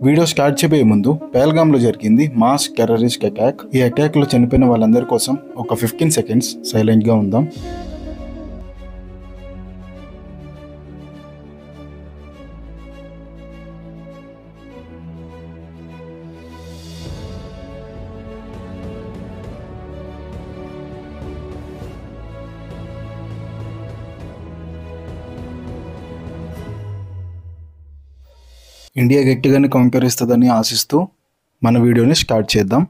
Video start చేయబోయే ముందు పహల్గామ్లో జరిగింది మాస్ టెర్రరిస్ట్ అటాక్. ఈ అటాక్లో చనిపోయిన వాళ్ళందరి కోసం ఒక 15 సెకండ్స్ సైలెంట్గా ఉందాం. ఇండియా గట్టిగానే కాంకర్ ఇస్తుందని ఆశిస్తూ మన వీడియోని స్టార్ట్ చేద్దాం.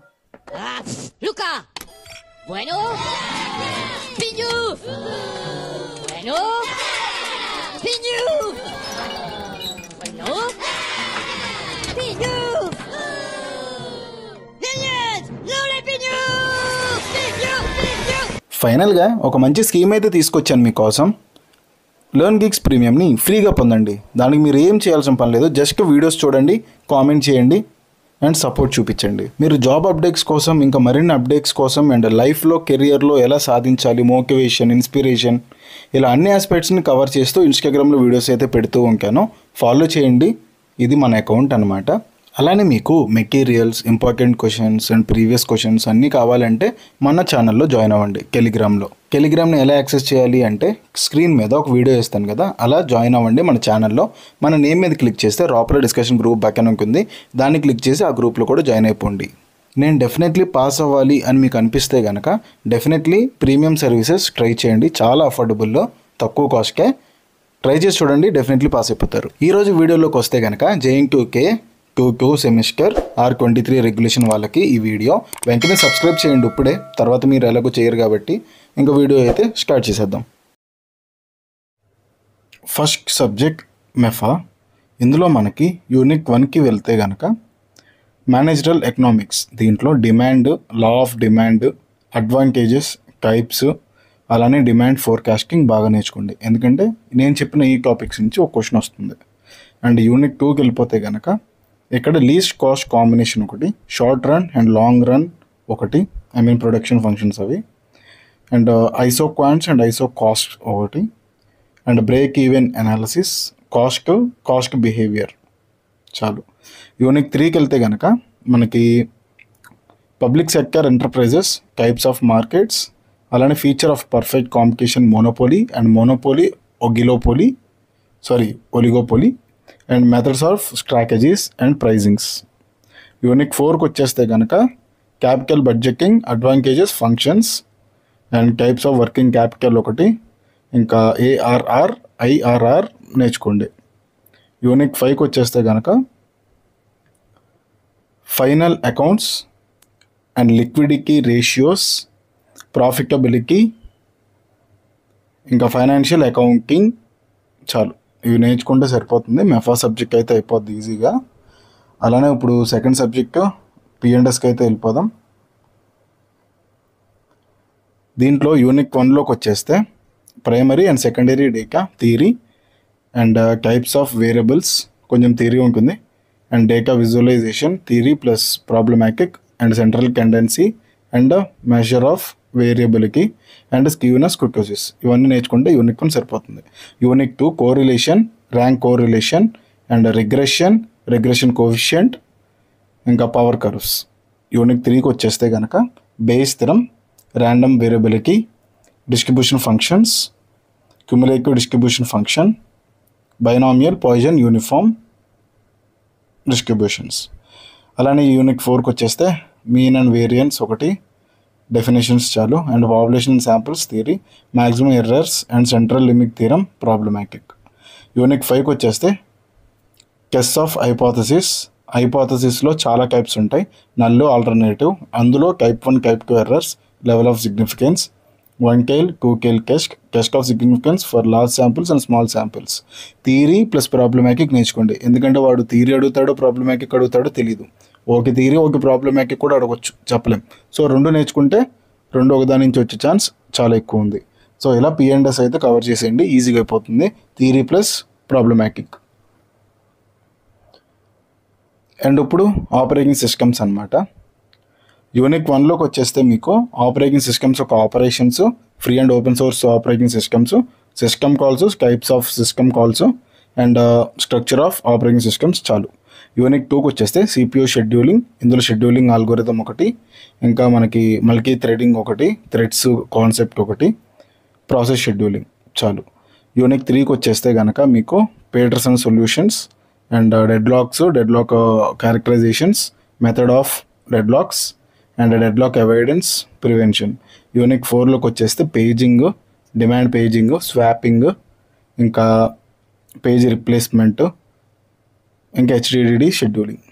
ఫైనల్గా ఒక మంచి స్కీమ్ అయితే తీసుకొచ్చాను మీకోసం. లెర్న్ గిగ్స్ ప్రీమియంని ఫ్రీగా పొందండి. దానికి మీరు ఏం చేయాల్సిన పని లేదు, జస్ట్ వీడియోస్ చూడండి, కామెంట్ చేయండి అండ్ సపోర్ట్ చూపించండి. మీరు జాబ్ అప్డేట్స్ కోసం, ఇంకా మరిన్ని అప్డేట్స్ కోసం అండ్ లైఫ్లో కెరియర్లో ఎలా సాధించాలి, మోటివేషన్, ఇన్స్పిరేషన్, ఇలా అన్ని ఆస్పెక్ట్స్ని కవర్ చేస్తూ ఇన్స్టాగ్రామ్లో వీడియోస్ అయితే పెడుతూ ఉంటాను. ఫాలో చేయండి. ఇది మన అకౌంట్ అనమాట. అలానే మీకు materials, important questions and previous questions అన్నీ కావాలంటే మన ఛానల్లో జాయిన్ అవ్వండి. టెలిగ్రామ్ని ఎలా యాక్సెస్ చేయాలి అంటే స్క్రీన్ మీద ఒక వీడియో ఇస్తాను కదా, అలా జాయిన్ అవ్వండి మన ఛానల్లో. మన నేమ్ మీద క్లిక్ చేస్తే రాపర్ డిస్కషన్ గ్రూప్ బటన్ ఉంటుంది, దాన్ని క్లిక్ చేసి ఆ గ్రూప్లో కూడా జాయిన్ అయిపోండి. నేను డెఫినెట్లీ పాస్ అవ్వాలి అని మీకు అనిపిస్తే కనుక డెఫినెట్లీ ప్రీమియం సర్వీసెస్ ట్రై చేయండి. చాలా అఫోర్డబుల్లో, తక్కువ కాస్ట్కే ట్రై చేసి చూడండి, డెఫినెట్లీ పాస్ అయిపోతారు. ఈరోజు వీడియోలోకి వస్తే కనుక JEE-2K 2 సెమిస్టర్ R23 రెగ్యులేషన్ వాళ్ళకి ఈ వీడియో. వెంటనే సబ్స్క్రైబ్ చేయండి ఇప్పుడే, తర్వాత మీరు ఎలాగో చేయరు కాబట్టి. ఇంకా వీడియో అయితే స్టార్ట్ చేసేద్దాం. First subject MEFA. ఇందులో మనకి యూనిట్ 1కి వెళ్తే కనుక మేనేజరల్ ఎకనామిక్స్. దీంట్లో demand, law of demand, advantages, types, అలానే డిమాండ్ ఫోర్కాస్టింగ్ బాగా నేర్చుకోండి. ఎందుకంటే నేను చెప్పిన ఈ టాపిక్స్ నుంచి ఒక క్వశ్చన్ వస్తుంది. అండ్ యూనిట్ 2కి వెళ్ళిపోతే కనుక ఇక్కడ లీస్ట్ కాస్ట్ కాంబినేషన్ ఒకటి, short run and long run ఒకటి, ప్రొడక్షన్ ఫంక్షన్స్ అవి, and iso quants and iso cost ఒకటి, and break even analysis, cost behaviour. చాలు. యూనిట్ 3కి వెళ్తే కనుక మనకి public sector enterprises, types of markets, అలానే feature of perfect competition, monopoly and monopoly, oligopoly and methods of strategies and pricings. Unit 4కి వచ్చేస్తే కనుక capital budgeting, advantages, functions and types of working capital ఒకటి, ఇంకా ARR, IRR నేర్చుకోండి. Unit 5కి వచ్చేస్తే కనుక final accounts and liquidity ratios, profitability, ఇంకా ఫైనాన్షియల్ అకౌంటింగ్. చాలు, ఇవి నేర్చుకుంటే సరిపోతుంది. మెఫా సబ్జెక్ట్ అయితే అయిపోద్ది ఈజీగా. అలానే ఇప్పుడు సెకండ్ సబ్జెక్ట్ P&Sకి అయితే వెళ్ళిపోదాం. దీంట్లో యూనిట్ 1లోకి వచ్చేస్తే primary and secondary data theory and types of variables, కొంచెం థియరీ ఉంటుంది, and data visualisation theory plus problematic and central tendency and measure of variability and skewness kurtosis. ఇవన్నీ నేర్చుకుంటే యూనిట్ 1 సరిపోతుంది. Unit 2 correlation, rank correlation and regression coefficient, ఇంకా power curves. Unit 3కి వచ్చేస్తే కనుక Bayes theorem, random variability, distribution functions, cumulative distribution function, binomial, Poisson, uniform distributions. అలానే unit 4కి వచ్చేస్తే మీన్ అండ్ వేరియన్స్ ఒకటి, డెఫినేషన్స్ చాలు, and population samples theory, maximum errors and central limit theorem, problematic. Unit 5కి వచ్చేస్తే టెస్ట్ ఆఫ్ హైపోథసిస్లో చాలా types ఉంటాయి, నల్లు, alternative. అందులో type 1, type 2 errors, level of significance, 1 tail 2 tail test of significance for large samples and small samples. Theory plus problematic నేర్చుకోండి, ఎందుకంటే వాడు theory అడుగుతాడో problematic అడుగుతాడో తెలియదు. ఒక థియరీ ఒక ప్రాబ్లమాటిక్ కూడా అడగవచ్చు, చెప్పలేం. సో 2 నేర్చుకుంటే 2 ఒకదాని నుంచి వచ్చే ఛాన్స్ చాలా ఎక్కువ ఉంది. సో ఇలా P&S అయితే కవర్ చేసేయండి, ఈజీగా అయిపోతుంది. Theory plus problematic. అండ్ ఇప్పుడు ఆపరేటింగ్ సిస్టమ్స్ అనమాట. యూనిట్ 1లోకి వచ్చేస్తే మీకు ఆపరేటింగ్ సిస్టమ్స్ ఒక operations, free and open source operating systems, system calls, types of system calls and structure of operating systems చాలు. యూనిట్ 2కి వచ్చేస్తే సిపియూ షెడ్యూలింగ్, ఇందులో షెడ్యూలింగ్ ఆల్గోరిథం ఒకటి, ఇంకా మనకి మల్టీ థ్రెడింగ్ ఒకటి, థ్రెడ్స్ కాన్సెప్ట్ ఒకటి, ప్రాసెస్ షెడ్యూలింగ్ చాలు. యూనిట్ 3కి వచ్చేస్తే కనుక మీకు Peterson solutions and dead lock characterisations, method of dead locks and dead lock avoidance prevention. Unit 4లోకి వచ్చేస్తే పేజింగ్, డిమాండ్ పేజింగ్, స్వాపింగ్, ఇంకా పేజ్ రిప్లేస్మెంట్, ఇంకా హెచ్డిడిడి షెడ్యూలింగ్.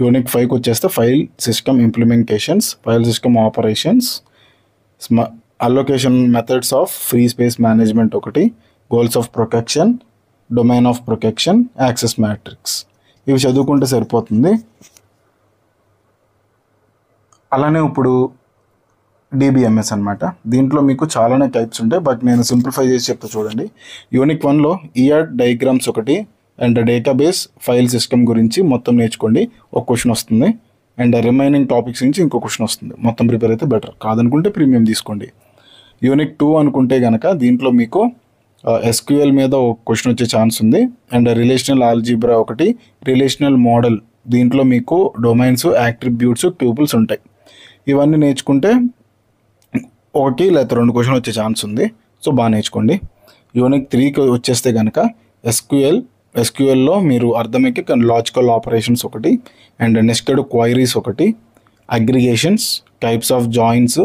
యూనిట్ 5కి వచ్చేస్తే file system implementations, file system operations, allocation methods of free space management ఒకటి, goals of protection, domain of protection, access matrix. ఇవి చదువుకుంటే సరిపోతుంది. అలానే ఇప్పుడు డిబిఎంఎస్ అనమాట. దీంట్లో మీకు చాలానే టైప్స్ ఉంటాయి, బట్ నేను సింప్లిఫై చేసి చెప్తా చూడండి. యూనిట్ 1లో ఈఆర్ డయాగ్రామ్స్ ఒకటి అండ్ డేటాబేస్ ఫైల్ సిస్టమ్ గురించి మొత్తం నేర్చుకోండి, ఒక క్వశ్చన్ వస్తుంది. అండ్ రిమైనింగ్ టాపిక్స్ నుంచి ఇంకో క్వశ్చన్ వస్తుంది. మొత్తం ప్రిపేర్ అయితే బెటర్, కాదనుకుంటే ప్రీమియం తీసుకోండి. యూనిట్ 2 అనుకుంటే కనుక దీంట్లో మీకు ఎస్క్యూఎల్ మీద ఒక క్వశ్చన్ వచ్చే ఛాన్స్ ఉంది. అండ్ రిలేషనల్ ఆల్జీబ్రా ఒకటి, రిలేషనల్ మోడల్, దీంట్లో మీకు డొమైన్స్, యాట్రిబ్యూట్స్, ట్యూపుల్స్ ఉంటాయి. ఇవన్నీ నేర్చుకుంటే ఒకటి లేదా 2 క్వశ్చన్ వచ్చే ఛాన్స్ ఉంది. సో బాగా నేర్చుకోండి. యూనిట్ 3కి వచ్చేస్తే కనుక ఎస్క్యూఎల్లో మీరు అర్థమైకి లాజికల్ ఆపరేషన్స్ ఒకటి, అండ్ నెస్టెడ్ క్వైరీస్ ఒకటి, అగ్రిగేషన్స్, టైప్స్ ఆఫ్ జాయిన్స్,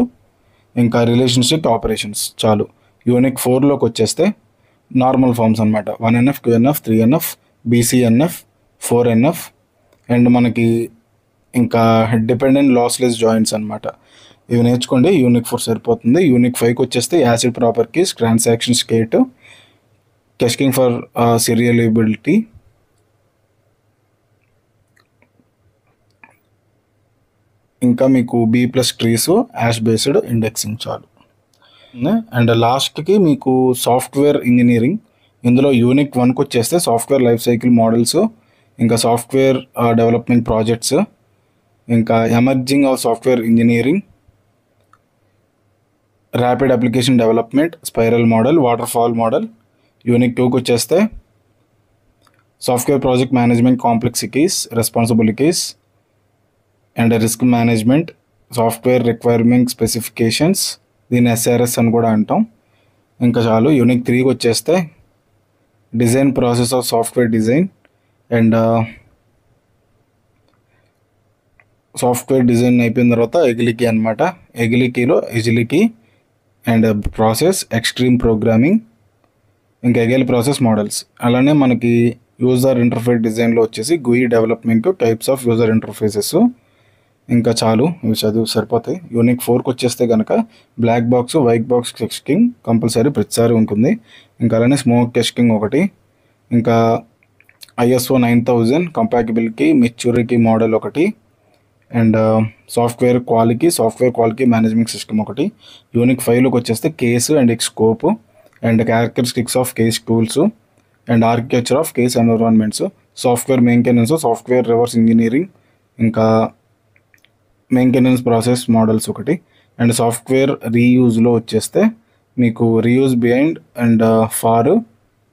ఇంకా రిలేషన్షిప్ ఆపరేషన్స్ చాలు. యూనిట్ 4లోకి వచ్చేస్తే నార్మల్ ఫామ్స్ అనమాట. 1NF, 2NF, 3NF, BCNF, 4NF, and మనకి ఇంకా డిపెండెంట్ లాస్లెస్ జాయింట్స్ అనమాట. ఇవి నేర్చుకోండి. యూనిట్ 4 సరిపోతుంది. యూనిట్ 5కి వచ్చేస్తే acid properties, transaction state, testing for serialisability, ఇంకా మీకు B+ trees, hash based indexing చాలు. అండ్ లాస్ట్కి మీకు సాఫ్ట్వేర్ ఇంజనీరింగ్. ఇందులో యూనిట్ 1కి వచ్చేస్తే సాఫ్ట్వేర్ లైఫ్ సైకిల్ మోడల్స్, ఇంకా సాఫ్ట్వేర్ డెవలప్మెంట్ ప్రాజెక్ట్స్, ఇంకా emerging of software engineering, rapid application development, spiral model, water fall model. Unit 2కి వచ్చేస్తే software project management complexities, responsibilities and risk management, software requirement specifications, దీన్ని SRS అని కూడా అంటాం. ఇంకా చాలు. యూనిట్ 3కి వచ్చేస్తే design process of software design and software design అయిపోయిన తర్వాత ఎగిలికీ అనమాట. ఎజిలికీ అండ్ ప్రాసెస్, ఎక్స్ట్రీమ్ ప్రోగ్రామింగ్, ఇంకా ఎగైల్ ప్రాసెస్ మోడల్స్. అలానే మనకి యూజర్ ఇంటర్ఫేస్ డిజైన్లో వచ్చేసి GUI development, types of user interfaces. ఇంకా చాలు, ఇవి చదువు సరిపోతాయి. యూనిట్ 4కి వచ్చేస్తే కనుక black box, white box testing compulsory ప్రతిసారి ఉంటుంది. ఇంకా అలానే స్మోక్ టెస్టింగ్ ఒకటి, ఇంకా ISO 9000 కంపాటిబిలిటీ మెచ్యూరిటీ మోడల్ ఒకటి, and software quality management system ఒకటి. యూనిట్ 5లోకి వచ్చేస్తే case and scope and characteristics of case tools and architecture of case environments, software maintenance, software reverse engineering, ఇంకా మెయింటెనెన్స్ ప్రాసెస్ మోడల్స్ ఒకటి. And software రీయూజ్లో వచ్చేస్తే మీకు reuse behind and far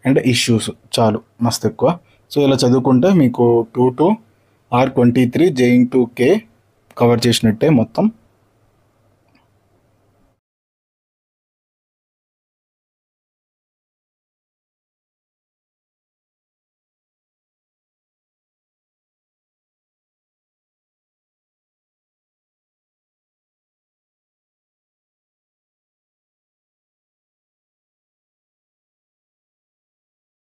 and issues చాలు, మస్తు ఎక్కువ. సో ఇలా చదువుకుంటే మీకు 2 to R23 J into K cover చేసినట్టే మొత్తం.